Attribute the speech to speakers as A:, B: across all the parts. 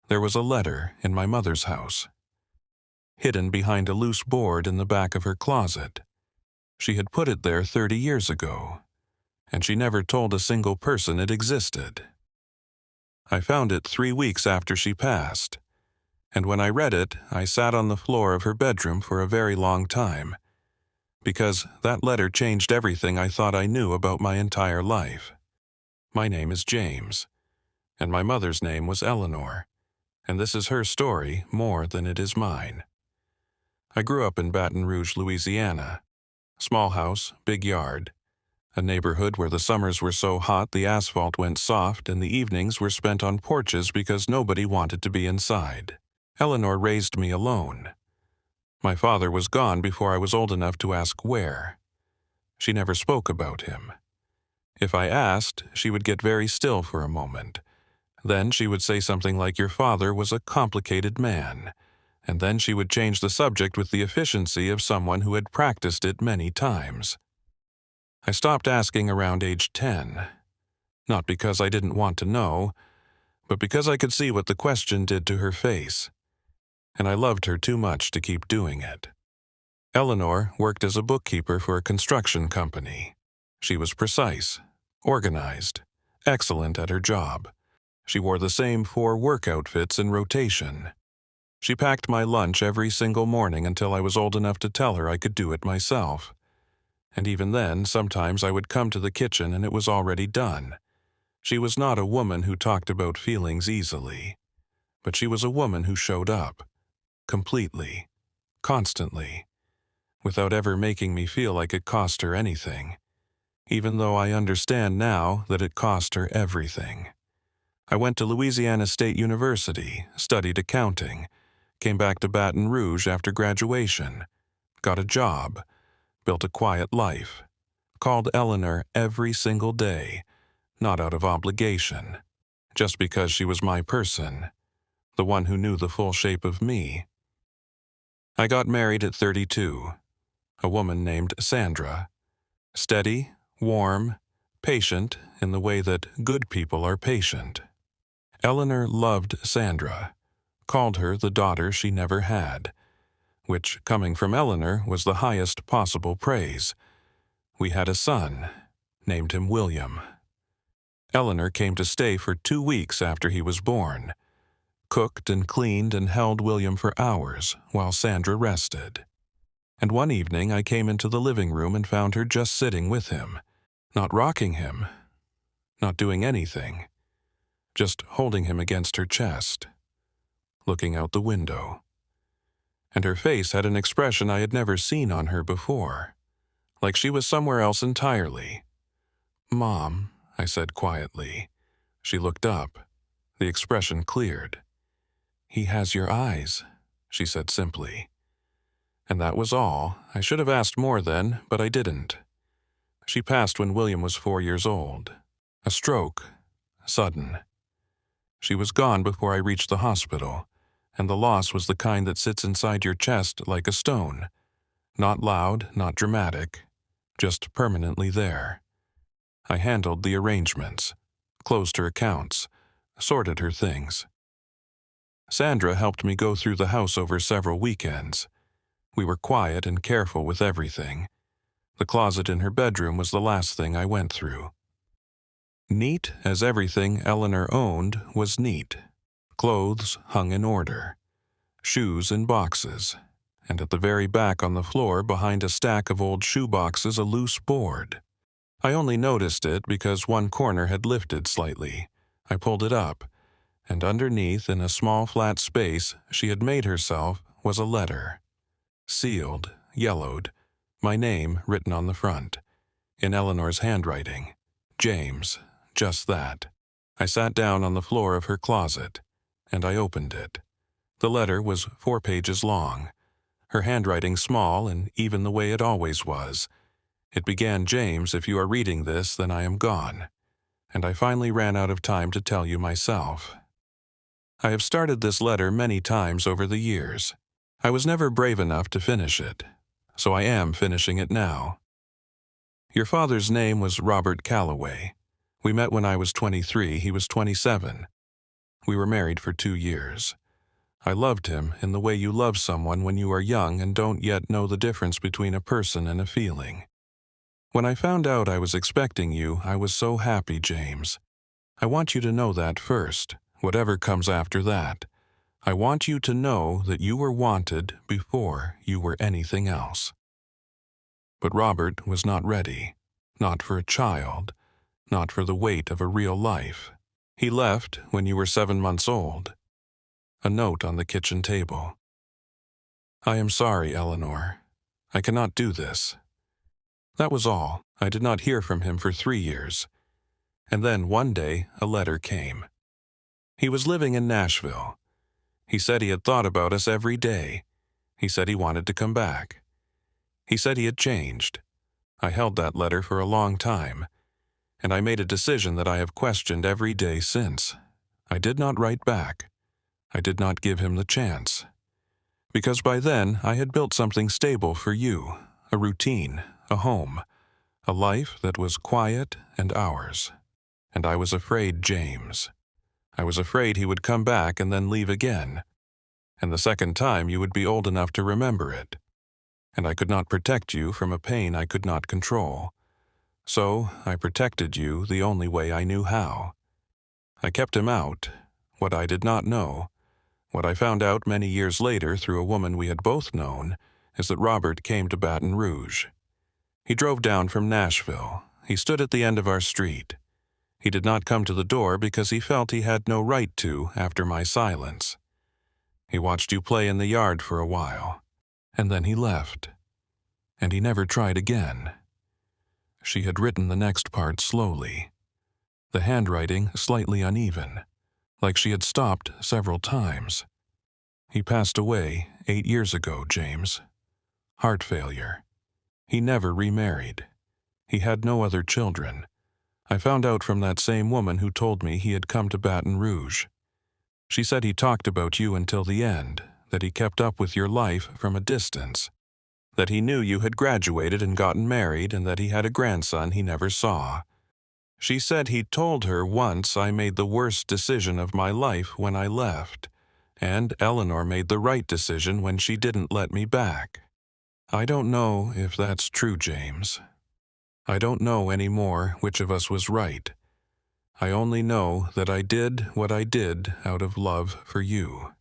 A: there was a letter in my mother's house, hidden behind a loose board in the back of her closet. She had put it there 30 years ago, and she never told a single person it existed. I found it 3 weeks after she passed, and when I read it, I sat on the floor of her bedroom for a very long time, because that letter changed everything I thought I knew about my entire life. My name is James, and my mother's name was Eleanor, and this is her story more than it is mine. I grew up in Baton Rouge, Louisiana. Small house, big yard. A neighborhood where the summers were so hot the asphalt went soft and the evenings were spent on porches because nobody wanted to be inside. Eleanor raised me alone. My father was gone before I was old enough to ask where. She never spoke about him. If I asked, she would get very still for a moment. Then she would say something like, "Your father was a complicated man." And then she would change the subject with the efficiency of someone who had practiced it many times. I stopped asking around age 10, not because I didn't want to know, but because I could see what the question did to her face, and I loved her too much to keep doing it. Eleanor worked as a bookkeeper for a construction company. She was precise, organized, excellent at her job. She wore the same 4 work outfits in rotation. She packed my lunch every single morning until I was old enough to tell her I could do it myself. And even then, sometimes I would come to the kitchen and it was already done. She was not a woman who talked about feelings easily, but she was a woman who showed up, completely, constantly, without ever making me feel like it cost her anything, even though I understand now that it cost her everything. I went to Louisiana State University, studied accounting, came back to Baton Rouge after graduation, got a job, built a quiet life, called Eleanor every single day, not out of obligation, just because she was my person, the one who knew the full shape of me. I got married at 32, a woman named Sandra, steady, warm, patient in the way that good people are patient. Eleanor loved Sandra, called her the daughter she never had, which, coming from Eleanor, was the highest possible praise. We had a son, named him William. Eleanor came to stay for 2 weeks after he was born, cooked and cleaned and held William for hours while Sandra rested. And one evening I came into the living room and found her just sitting with him, not rocking him, not doing anything, just holding him against her chest, looking out the window. And her face had an expression I had never seen on her before, like she was somewhere else entirely. "Mom," I said quietly. She looked up. The expression cleared. "He has your eyes," she said simply. And that was all. I should have asked more then, but I didn't. She passed when William was 4 years old. A stroke, sudden. She was gone before I reached the hospital, and the loss was the kind that sits inside your chest like a stone. Not loud, not dramatic, just permanently there. I handled the arrangements, closed her accounts, sorted her things. Sandra helped me go through the house over several weekends. We were quiet and careful with everything. The closet in her bedroom was the last thing I went through. Neat as everything Eleanor owned was neat. Clothes hung in order, shoes in boxes, and at the very back on the floor behind a stack of old shoe boxes a loose board. I only noticed it because one corner had lifted slightly. I pulled it up, and underneath, in a small flat space she had made herself, was a letter. Sealed, yellowed, my name written on the front, in Eleanor's handwriting. James, just that. I sat down on the floor of her closet, and I opened it. The letter was 4 pages long, her handwriting small and even the way it always was. It began, "James, if you are reading this, then I am gone." And I finally ran out of time to tell you myself. I have started this letter many times over the years. I was never brave enough to finish it, so I am finishing it now. Your father's name was Robert Calloway. We met when I was 23, he was 27. We were married for 2 years. I loved him in the way you love someone when you are young and don't yet know the difference between a person and a feeling. When I found out I was expecting you, I was so happy, James. I want you to know that first, whatever comes after that. I want you to know that you were wanted before you were anything else. But Robert was not ready, not for a child, not for the weight of a real life. He left when you were 7 months old. A note on the kitchen table. I am sorry, Eleanor. I cannot do this. That was all. I did not hear from him for 3 years. And then one day a letter came. He was living in Nashville. He said he had thought about us every day. He said he wanted to come back. He said he had changed. I held that letter for a long time, and I made a decision that I have questioned every day since. I did not write back. I did not give him the chance. Because by then I had built something stable for you, a routine, a home, a life that was quiet and ours. And I was afraid, James. I was afraid he would come back and then leave again. And the second time you would be old enough to remember it. And I could not protect you from a pain I could not control. So I protected you the only way I knew how. I kept him out. What I did not know, what I found out many years later through a woman we had both known, is that Robert came to Baton Rouge. He drove down from Nashville. He stood at the end of our street. He did not come to the door because he felt he had no right to after my silence. He watched you play in the yard for a while, and then he left. And he never tried again. She had written the next part slowly, the handwriting slightly uneven, like she had stopped several times. He passed away 8 years ago, James. Heart failure. He never remarried. He had no other children. I found out from that same woman who told me he had come to Baton Rouge. She said he talked about you until the end, that he kept up with your life from a distance, that he knew you had graduated and gotten married and that he had a grandson he never saw. She said he told her once I made the worst decision of my life when I left, and Eleanor made the right decision when she didn't let me back. I don't know if that's true, James. I don't know anymore which of us was right. I only know that I did what I did out of love for you.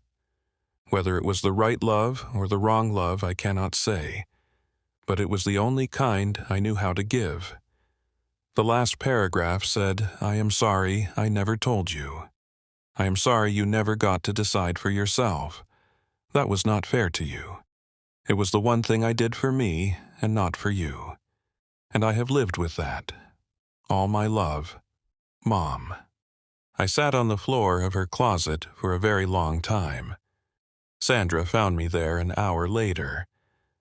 A: Whether it was the right love or the wrong love, I cannot say, but it was the only kind I knew how to give. The last paragraph said, I am sorry I never told you. I am sorry you never got to decide for yourself. That was not fair to you. It was the one thing I did for me and not for you. And I have lived with that. All my love, Mom. I sat on the floor of her closet for a very long time. Sandra found me there an hour later.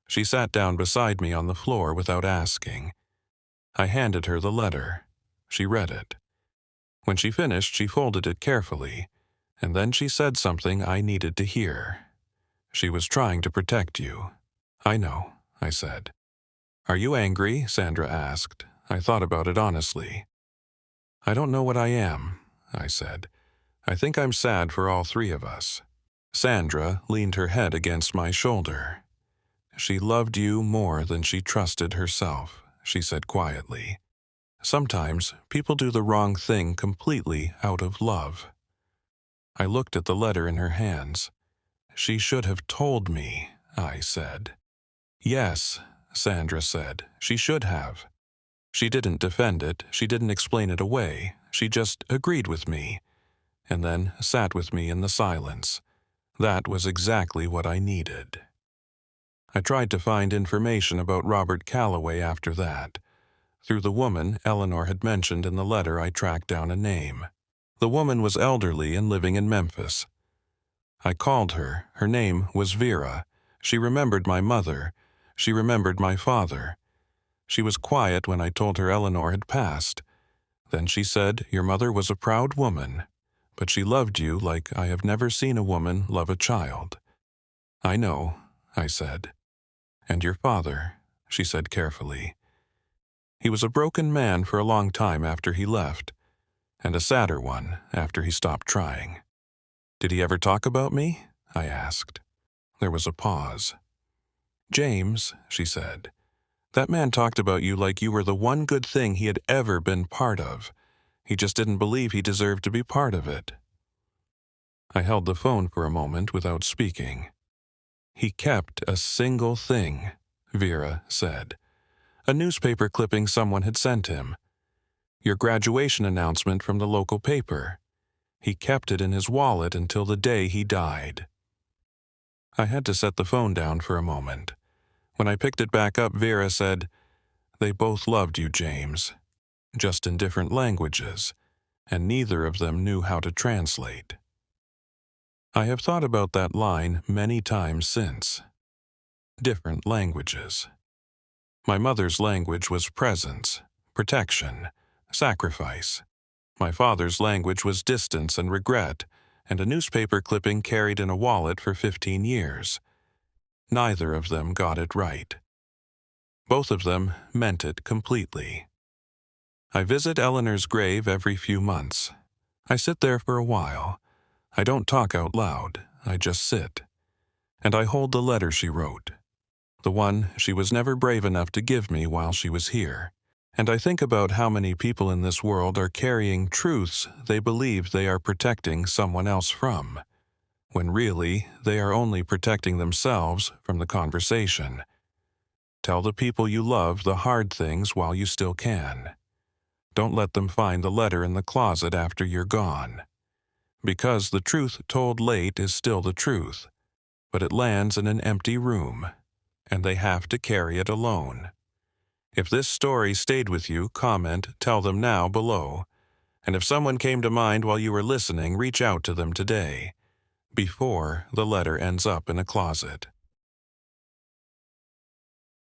A: She sat down beside me on the floor without asking. I handed her the letter. She read it. When she finished, she folded it carefully, and then she said something I needed to hear. She was trying to protect you. I know, I said. Are you angry? Sandra asked. I thought about it honestly. I don't know what I am, I said. I think I'm sad for all three of us. Sandra leaned her head against my shoulder. She loved you more than she trusted herself, she said quietly. Sometimes people do the wrong thing completely out of love. I looked at the letter in her hands. She should have told me, I said. Yes, Sandra said, she should have. She didn't defend it, she didn't explain it away, she just agreed with me, and then sat with me in the silence. That was exactly what I needed. I tried to find information about Robert Calloway after that. Through the woman Eleanor had mentioned in the letter, I tracked down a name. The woman was elderly and living in Memphis. I called her. Her name was Vera. She remembered my mother. She remembered my father. She was quiet when I told her Eleanor had passed. Then she said, your mother was a proud woman, but she loved you like I have never seen a woman love a child. I know, I said. And your father, she said carefully. He was a broken man for a long time after he left, and a sadder one after he stopped trying. Did he ever talk about me? I asked. There was a pause. James, she said, that man talked about you like you were the one good thing he had ever been part of. He just didn't believe he deserved to be part of it. I held the phone for a moment without speaking. He kept a single thing, Vera said. A newspaper clipping someone had sent him. Your graduation announcement from the local paper. He kept it in his wallet until the day he died. I had to set the phone down for a moment. When I picked it back up, Vera said, "They both loved you, James, just in different languages, and neither of them knew how to translate." I have thought about that line many times since. Different languages. My mother's language was presence, protection, sacrifice. My father's language was distance and regret, and a newspaper clipping carried in a wallet for 15 years. Neither of them got it right. Both of them meant it completely. I visit Eleanor's grave every few months. I sit there for a while. I don't talk out loud, I just sit. And I hold the letter she wrote, the one she was never brave enough to give me while she was here. And I think about how many people in this world are carrying truths they believe they are protecting someone else from, when really they are only protecting themselves from the conversation. Tell the people you love the hard things while you still can. Don't let them find the letter in the closet after you're gone. Because the truth told late is still the truth, but it lands in an empty room, and they have to carry it alone. If this story stayed with you, comment, tell them now below. And if someone came to mind while you were listening, reach out to them today, before the letter ends up in a closet.